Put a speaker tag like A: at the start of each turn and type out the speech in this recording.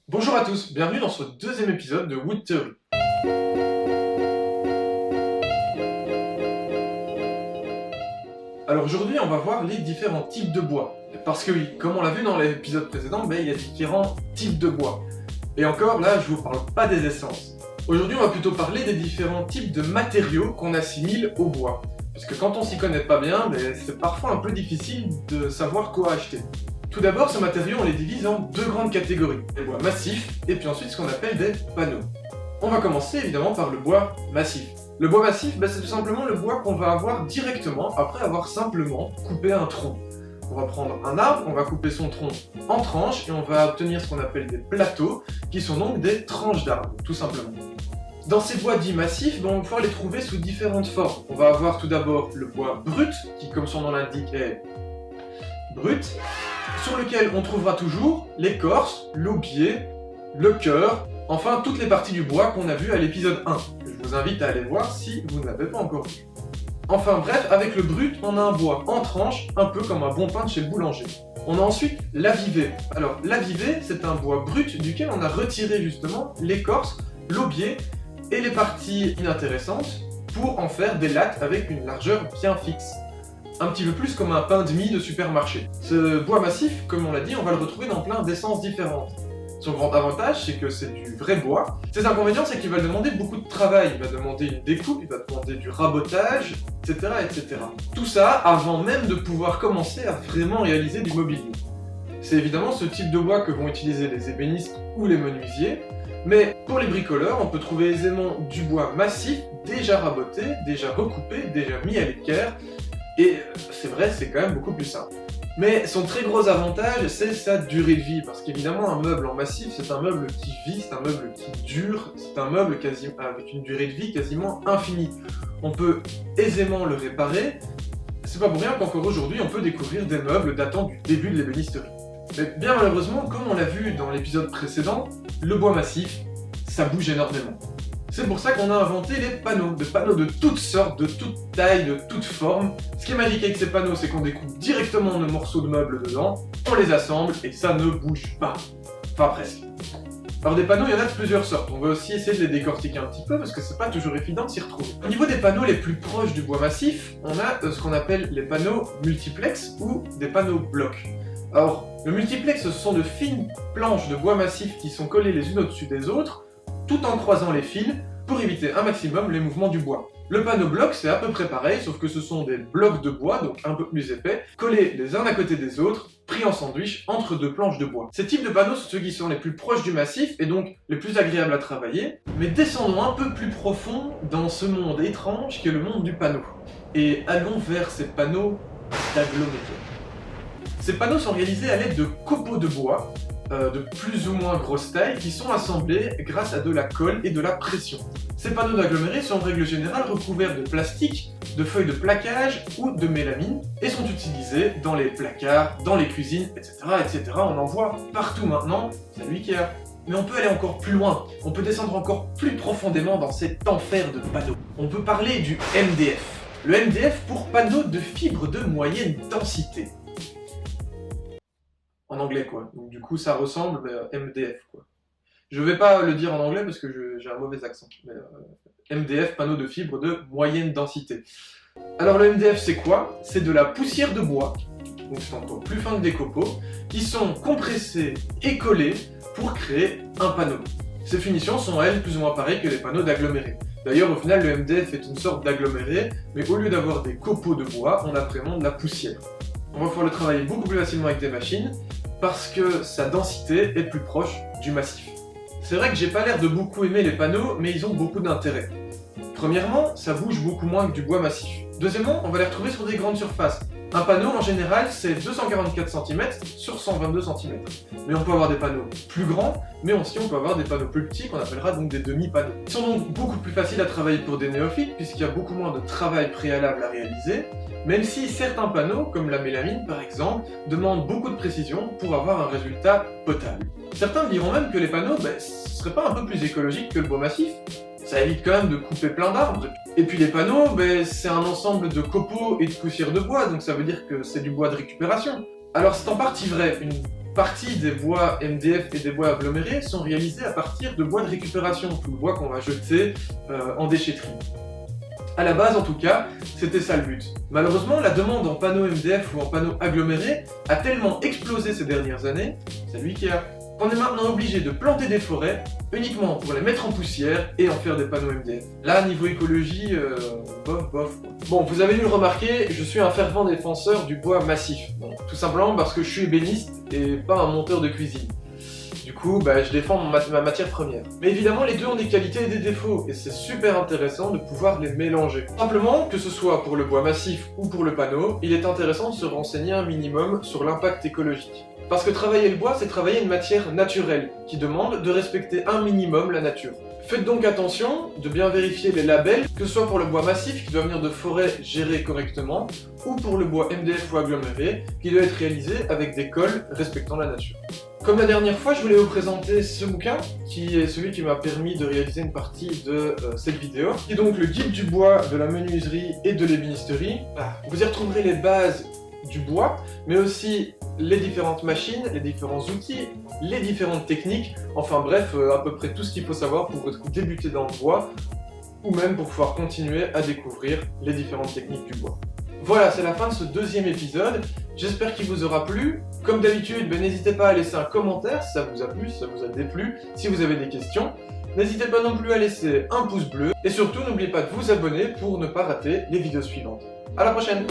A: Bonjour à tous, bienvenue dans ce deuxième épisode de Wood Theory. Alors aujourd'hui, on va voir les différents types de bois. Parce que oui, comme on l'a vu dans l'épisode précédent, il y a différents types de bois. Et encore, là, je vous parle pas des essences. Aujourd'hui, on va plutôt parler des différents types de matériaux qu'on assimile au bois. Parce que quand on s'y connaît pas bien, c'est parfois un peu difficile de savoir quoi acheter. Tout d'abord, ces matériaux, on les divise en deux grandes catégories. Les bois massifs, et puis ensuite ce qu'on appelle des panneaux. On va commencer évidemment par le bois massif. Le bois massif, c'est tout simplement le bois qu'on va avoir directement après avoir simplement coupé un tronc. On va prendre un arbre, on va couper son tronc en tranches et on va obtenir ce qu'on appelle des plateaux, qui sont donc des tranches d'arbres, tout simplement. Dans ces bois dits massifs, on va pouvoir les trouver sous différentes formes. On va avoir tout d'abord le bois brut, qui comme son nom l'indique est brut, sur lequel on trouvera toujours l'écorce, l'aubier, le cœur, enfin toutes les parties du bois qu'on a vu à l'épisode 1, que je vous invite à aller voir si vous ne l'avez pas encore vu. Enfin bref, avec le brut, on a un bois en tranches, un peu comme un bon pain de chez le boulanger. On a ensuite l'avivé. Alors l'avivé, c'est un bois brut duquel on a retiré justement l'écorce, l'aubier et les parties inintéressantes pour en faire des lattes avec une largeur bien fixe. Un petit peu plus comme un pain de mie de supermarché. Ce bois massif, comme on l'a dit, on va le retrouver dans plein d'essences différentes. Son grand avantage, c'est que c'est du vrai bois. Ses inconvénients, c'est qu'il va demander beaucoup de travail. Il va demander une découpe, il va demander du rabotage, etc., etc. Tout ça avant même de pouvoir commencer à vraiment réaliser du mobilier. C'est évidemment ce type de bois que vont utiliser les ébénistes ou les menuisiers, mais pour les bricoleurs, on peut trouver aisément du bois massif, déjà raboté, déjà recoupé, déjà mis à l'équerre, et c'est vrai, c'est quand même beaucoup plus simple. Mais son très gros avantage, c'est sa durée de vie, parce qu'évidemment, un meuble en massif, c'est un meuble qui vit, c'est un meuble qui dure, c'est un meuble avec une durée de vie quasiment infinie. On peut aisément le réparer, c'est pas pour rien qu'encore aujourd'hui, on peut découvrir des meubles datant du début de l'ébénisterie. Mais bien malheureusement, comme on l'a vu dans l'épisode précédent, le bois massif, ça bouge énormément. C'est pour ça qu'on a inventé les panneaux, des panneaux de toutes sortes, de toutes tailles, de toutes formes. Ce qui est magique avec ces panneaux, c'est qu'on découpe directement nos morceaux de meubles dedans, on les assemble et ça ne bouge pas. Enfin presque. Alors des panneaux, il y en a de plusieurs sortes. On va aussi essayer de les décortiquer un petit peu parce que c'est pas toujours évident de s'y retrouver. Au niveau des panneaux les plus proches du bois massif, on a ce qu'on appelle les panneaux multiplex ou des panneaux blocs. Alors, le multiplex, ce sont de fines planches de bois massif qui sont collées les unes au-dessus des autres, tout en croisant les fils pour éviter un maximum les mouvements du bois. Le panneau bloc, c'est à peu près pareil, sauf que ce sont des blocs de bois, donc un peu plus épais, collés les uns à côté des autres, pris en sandwich entre deux planches de bois. Ces types de panneaux sont ceux qui sont les plus proches du massif et donc les plus agréables à travailler, mais descendons un peu plus profond dans ce monde étrange qu'est le monde du panneau. Et allons vers ces panneaux d'agglomérés. Ces panneaux sont réalisés à l'aide de copeaux de bois, de plus ou moins grosse taille, qui sont assemblés grâce à de la colle et de la pression. Ces panneaux d'agglomérés sont en règle générale recouverts de plastique, de feuilles de plaquage ou de mélamine, et sont utilisés dans les placards, dans les cuisines, etc. etc. On en voit partout maintenant, salut Ikea. Mais on peut aller encore plus loin, on peut descendre encore plus profondément dans cet enfer de panneaux. On peut parler du MDF. Le MDF pour panneaux de fibres de moyenne densité. En anglais quoi, donc du coup ça ressemble à MDF quoi. Je vais pas le dire en anglais parce que j'ai un mauvais accent, mais MDF, panneau de fibre de moyenne densité. Alors le MDF c'est quoi? C'est de la poussière de bois, donc c'est encore plus fin que des copeaux, qui sont compressés et collés pour créer un panneau. Ces finitions sont elles plus ou moins pareilles que les panneaux d'agglomérés. D'ailleurs au final le MDF est une sorte d'aggloméré, mais au lieu d'avoir des copeaux de bois, on a vraiment de la poussière. On va pouvoir le travailler beaucoup plus facilement avec des machines, parce que sa densité est plus proche du massif. C'est vrai que j'ai pas l'air de beaucoup aimer les panneaux, mais ils ont beaucoup d'intérêt. Premièrement, ça bouge beaucoup moins que du bois massif. Deuxièmement, on va les retrouver sur des grandes surfaces. Un panneau, en général, c'est 244 cm sur 122 cm. Mais on peut avoir des panneaux plus grands, mais aussi on peut avoir des panneaux plus petits, qu'on appellera donc des demi-panneaux. Ils sont donc beaucoup plus faciles à travailler pour des néophytes, puisqu'il y a beaucoup moins de travail préalable à réaliser, même si certains panneaux, comme la mélamine par exemple, demandent beaucoup de précision pour avoir un résultat potable. Certains diront même que les panneaux, ce serait pas un peu plus écologique que le bois massif? Ça évite quand même de couper plein d'arbres. Et puis les panneaux, c'est un ensemble de copeaux et de poussière de bois, donc ça veut dire que c'est du bois de récupération. Alors c'est en partie vrai, une partie des bois MDF et des bois agglomérés sont réalisés à partir de bois de récupération, tout le bois qu'on va jeter en déchetterie. À la base en tout cas, c'était ça le but. Malheureusement, la demande en panneaux MDF ou en panneaux agglomérés a tellement explosé ces dernières années, c'est lui qui a, qu'on est maintenant obligé de planter des forêts uniquement pour les mettre en poussière et en faire des panneaux MDF. Là, niveau écologie, bof. Bon, vous avez dû le remarquer, je suis un fervent défenseur du bois massif. Bon, tout simplement parce que je suis ébéniste et pas un monteur de cuisine. Du coup, je défends ma matière première. Mais évidemment, les deux ont des qualités et des défauts, et c'est super intéressant de pouvoir les mélanger. Simplement, que ce soit pour le bois massif ou pour le panneau, il est intéressant de se renseigner un minimum sur l'impact écologique. Parce que travailler le bois, c'est travailler une matière naturelle, qui demande de respecter un minimum la nature. Faites donc attention de bien vérifier les labels, que ce soit pour le bois massif qui doit venir de forêts gérées correctement, ou pour le bois MDF ou aggloméré qui doit être réalisé avec des cols respectant la nature. Comme la dernière fois, je voulais vous présenter ce bouquin, qui est celui qui m'a permis de réaliser une partie de cette vidéo, qui est donc le guide du bois, de la menuiserie et de l'ébénisterie. Vous y retrouverez les bases du bois, mais aussi les différentes machines, les différents outils, les différentes techniques, enfin bref, à peu près tout ce qu'il faut savoir pour débuter dans le bois, ou même pour pouvoir continuer à découvrir les différentes techniques du bois. Voilà, c'est la fin de ce deuxième épisode, j'espère qu'il vous aura plu. Comme d'habitude, n'hésitez pas à laisser un commentaire si ça vous a plu, si ça vous a déplu, si vous avez des questions. N'hésitez pas non plus à laisser un pouce bleu, et surtout n'oubliez pas de vous abonner pour ne pas rater les vidéos suivantes. À la prochaine!